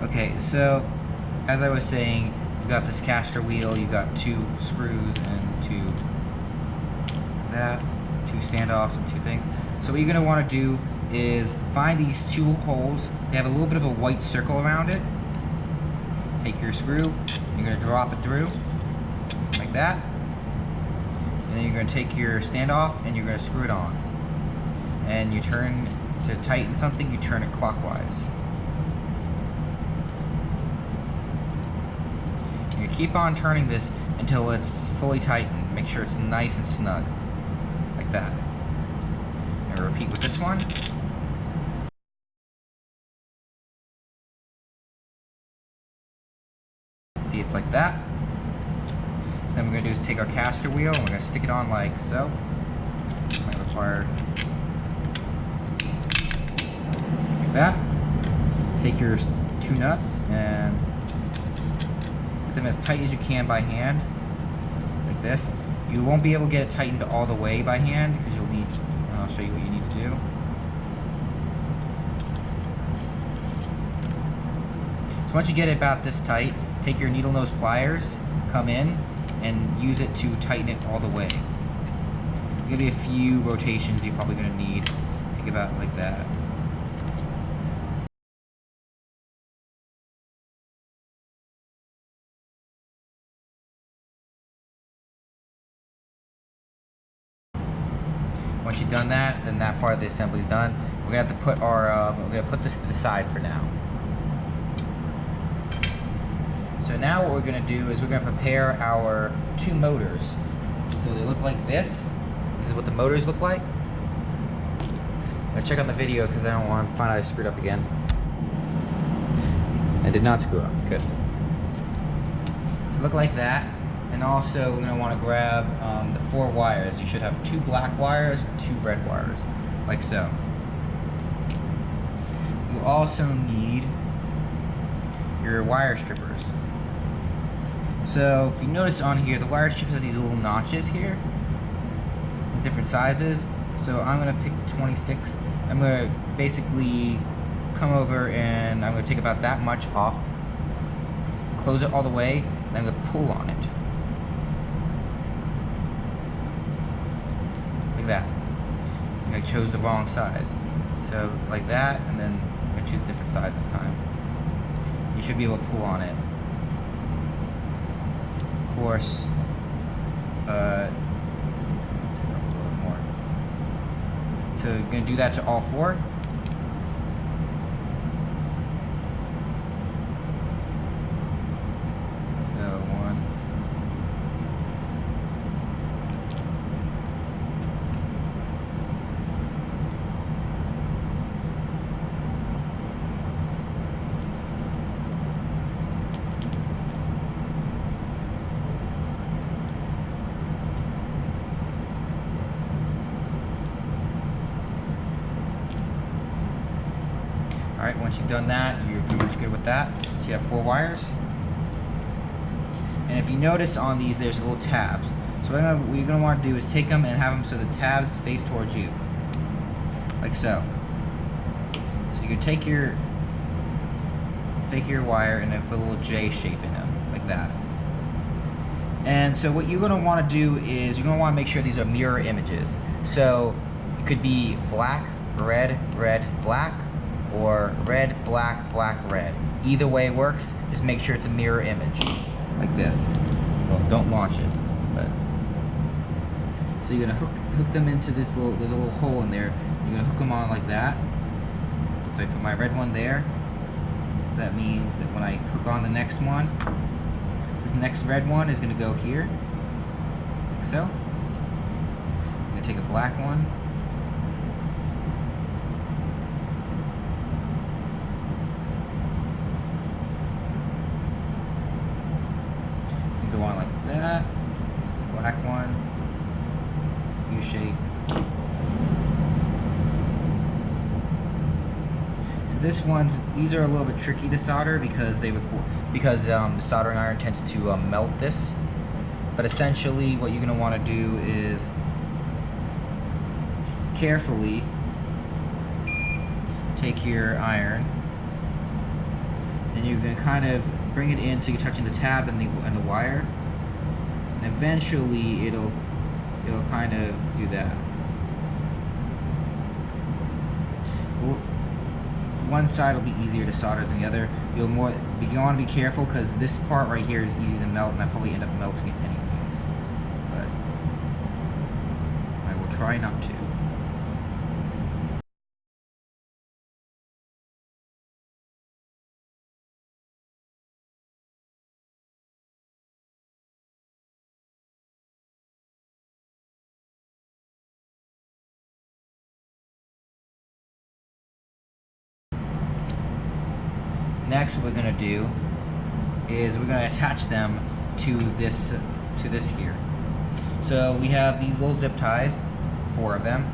Okay, so as I was saying, you got this caster wheel, you got 2 screws and 2 standoffs and 2 things. So what you're going to want to do is find these 2 holes. They have a little bit of a white circle around it. Take your screw, you're going to drop it through like that, and then you're going to take your standoff and you're going to screw it on. And you turn to tighten something, you turn it clockwise. You keep on turning this until it's fully tightened. Make sure it's nice and snug, like that. And repeat with this one. See, it's like that. So then what we're going to do is take our caster wheel and we're going to stick it on like so. Might require like that. Take your 2 nuts and get them as tight as you can by hand, like this. You won't be able to get it tightened all the way by hand because you'll need, I'll show you what you need to do. So once you get it about this tight, take your needle nose pliers, come in, and use it to tighten it all the way. There's going to be a few rotations you're probably going to need. Think about it like that. Once you've done that, then that part of the assembly is done. We're gonna have to put our, we're gonna put this to the side for now. So now what we're gonna do is we're gonna prepare our 2 motors. So they look like this. This is what the motors look like. I'm gonna check on the video because I don't want to find out I screwed up again. I did not screw up. Good. So look like that. And also we're going to want to grab the 4 wires. You should have 2 black wires and 2 red wires, like so. You also need your wire strippers. So if you notice on here, the wire strippers have these little notches here. There's different sizes. So I'm going to pick the 26. I'm going to basically come over and I'm going to take about that much off, close it all the way, and I'm going to pull on it. That. I chose the wrong size. So like that, and then I choose a different size this time. You should be able to pull on it. Of course, this thing's going to take off a little bit more. So you're going to do that to all 4. Alright, once you've done that, you're pretty much good with that. So you have 4 wires. And if you notice on these, there's little tabs. So what you're going to want to do is take them and have them so the tabs face towards you. Like so. So you can take your wire and then put a little J shape in them, like that. And so what you're going to want to do is you're going to want to make sure these are mirror images. So it could be black, red, red, black, or red, black, black, red. Either way works. Just make sure it's a mirror image, like this. Well, don't launch it, but so you're gonna hook them into this little. There's a little hole in there. You're gonna hook them on like that. So I put my red one there. So that means that when I hook on the next one, this next red one is gonna go here, like so. I'm gonna take a black one. Go on like that. Black one, U shape. So these are a little bit tricky to solder because the soldering iron tends to melt this. But essentially, what you're going to want to do is carefully take your iron and you're going to kind of bring it in so you're touching the tab and the wire, and eventually it'll kind of do that. One side will be easier to solder than the other. You want to be careful because this part right here is easy to melt, and I probably end up melting it anyways. But I will try not to. Next, what we're going to do is we're going to attach them to this here. So we have these little zip ties, 4 of them,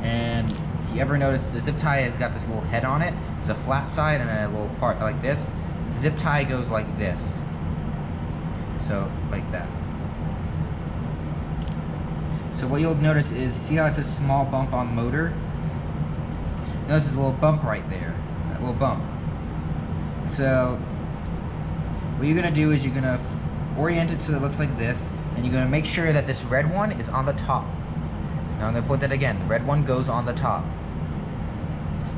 and if you ever notice, the zip tie has got this little head on it. There's a flat side and a little part like this. The zip tie goes like this, so like that. So what you'll notice is, see how it's a small bump on the motor? Notice there's a little bump right there, that little bump. So what you're going to do is you're going to orient it so it looks like this, and you're going to make sure that this red one is on the top. Now I'm going to put that again. The red one goes on the top.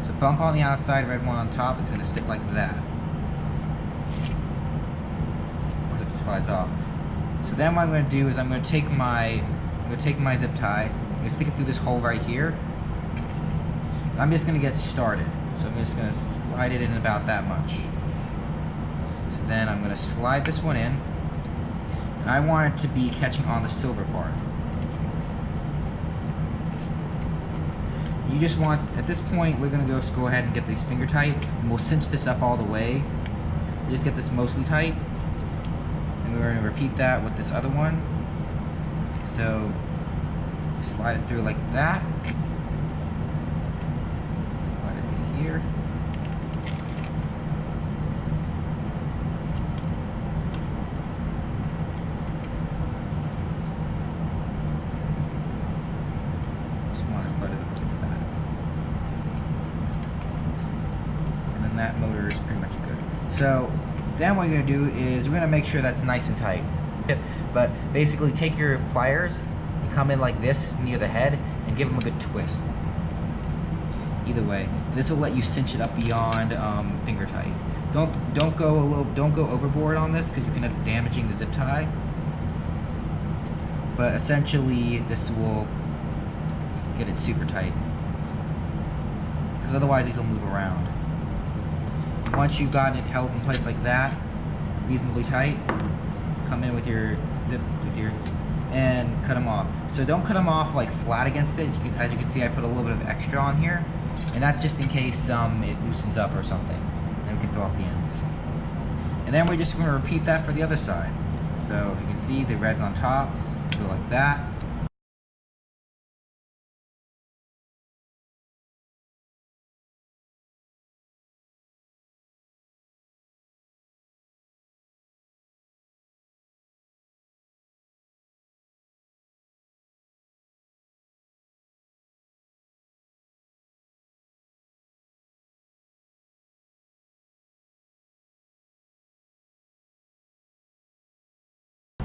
So bump on the outside, red one on top. It's going to stick like that. Once it slides off. So then what I'm going to do is I'm going to take my zip tie. I'm going to stick it through this hole right here. And I'm just going to get started. So I'm just going to slide it in about that much. So then I'm going to slide this one in, and I want it to be catching on the silver part. You just want, at this point, we're going to go ahead and get these finger tight, and we'll cinch this up all the way. Just get this mostly tight, and we're going to repeat that with this other one. So slide it through like that. Slide it through here. That motor is pretty much good. So then what you're going to do is we're going to make sure that's nice and tight. But basically take your pliers and come in like this near the head and give them a good twist. Either way, this will let you cinch it up beyond finger tight. Don't go overboard on this because you can end up damaging the zip tie. But essentially this will get it super tight, because otherwise these will move around. Once you've gotten it held in place like that, reasonably tight, come in with your zip, and cut them off. So don't cut them off like flat against it. As you can see, I put a little bit of extra on here, and that's just in case it loosens up or something. Then we can throw off the ends. And then we're just going to repeat that for the other side. So if you can see, the red's on top, go like that.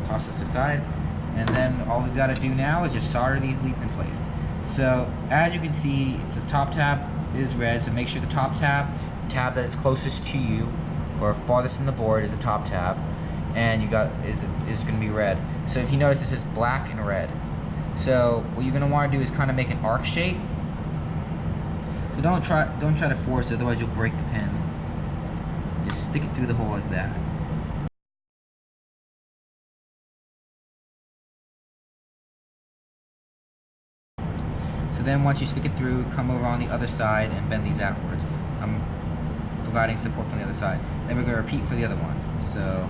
Toss this aside, and then all we've got to do now is just solder these leads in place. So as you can see, it says top tab is red, so make sure the top tab that is closest to you or farthest in the board is the top tab, and you got is going to be red. So if you notice, this is black and red. So what you're going to want to do is kind of make an arc shape. So don't try to force it, otherwise you'll break the pen. Just stick it through the hole like that. Then once you stick it through, come over on the other side and bend these outwards. I'm providing support from the other side. Then we're going to repeat for the other one. So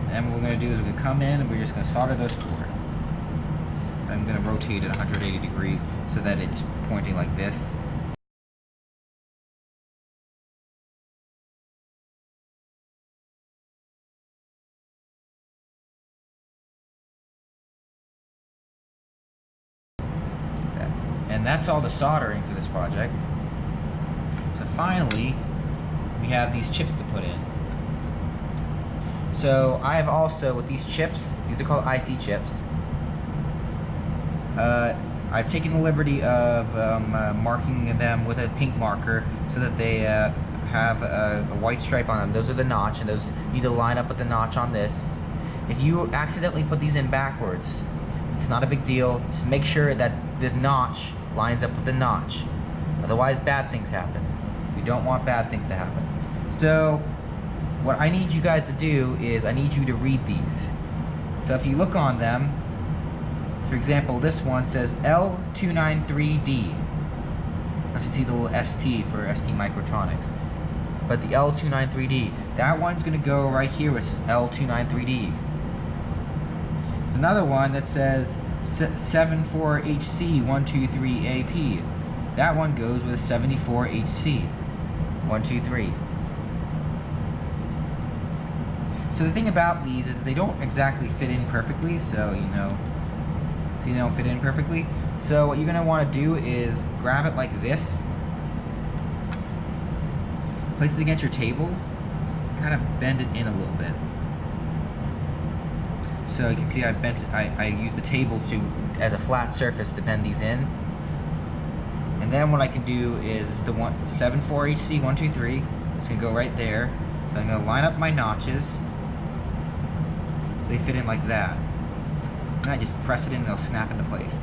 then what we're going to do is we're going to come in and we're just going to solder those 4. I'm going to rotate it 180 degrees so that it's pointing like this. And that's all the soldering for this project. So finally, we have these chips to put in. So I have also, with these chips, these are called IC chips. I've taken the liberty of marking them with a pink marker so that they have a white stripe on them. Those are the notch, and those need to line up with the notch on this. If you accidentally put these in backwards, it's not a big deal. Just make sure that the notch lines up with the notch. Otherwise, bad things happen. We don't want bad things to happen. So what I need you guys to do is I need you to read these. So if you look on them, for example, this one says L293D. As you see the little ST for ST Microtronics. But the L293D, that one's going to go right here with L293D. There's another one that says 74HC123AP. That one goes with 74HC123. So the thing about these is that they don't exactly fit in perfectly, so they don't fit in perfectly. So what you're going to want to do is grab it like this, place it against your table, kind of bend it in a little bit. So you can see I used the table as a flat surface to bend these in. And then what I can do is the 74HC123. It's going to go right there. So I'm going to line up my notches so they fit in like that. And I just press it in and it'll snap into place.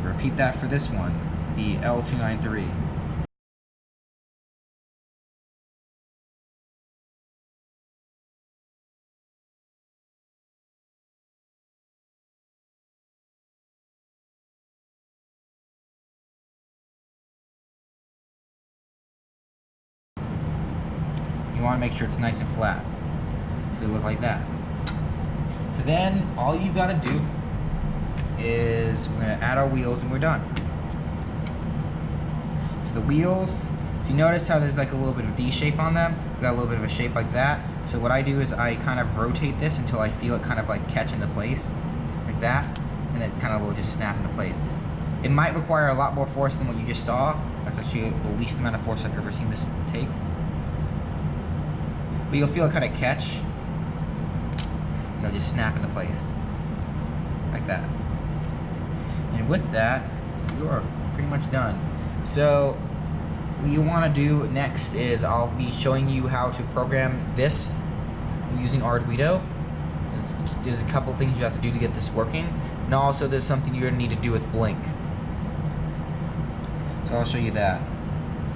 Repeat that for this one, the L293. You want to make sure it's nice and flat. So it'll look like that. So then all you've got to do is we're going to add our wheels and we're done. So the wheels, if you notice how there's like a little bit of D shape on them, we've got a little bit of a shape like that. So what I do is I kind of rotate this until I feel it kind of like catch into place, like that, and it kind of will just snap into place. It might require a lot more force than what you just saw. That's actually the least amount of force I've ever seen this take. But you'll feel it kind of catch. They'll just snap into place like that. And with that, you are pretty much done. So what you want to do next is I'll be showing you how to program this using Arduino. There's a couple things you have to do to get this working, and also there's something you're going to need to do with Blink. So I'll show you that.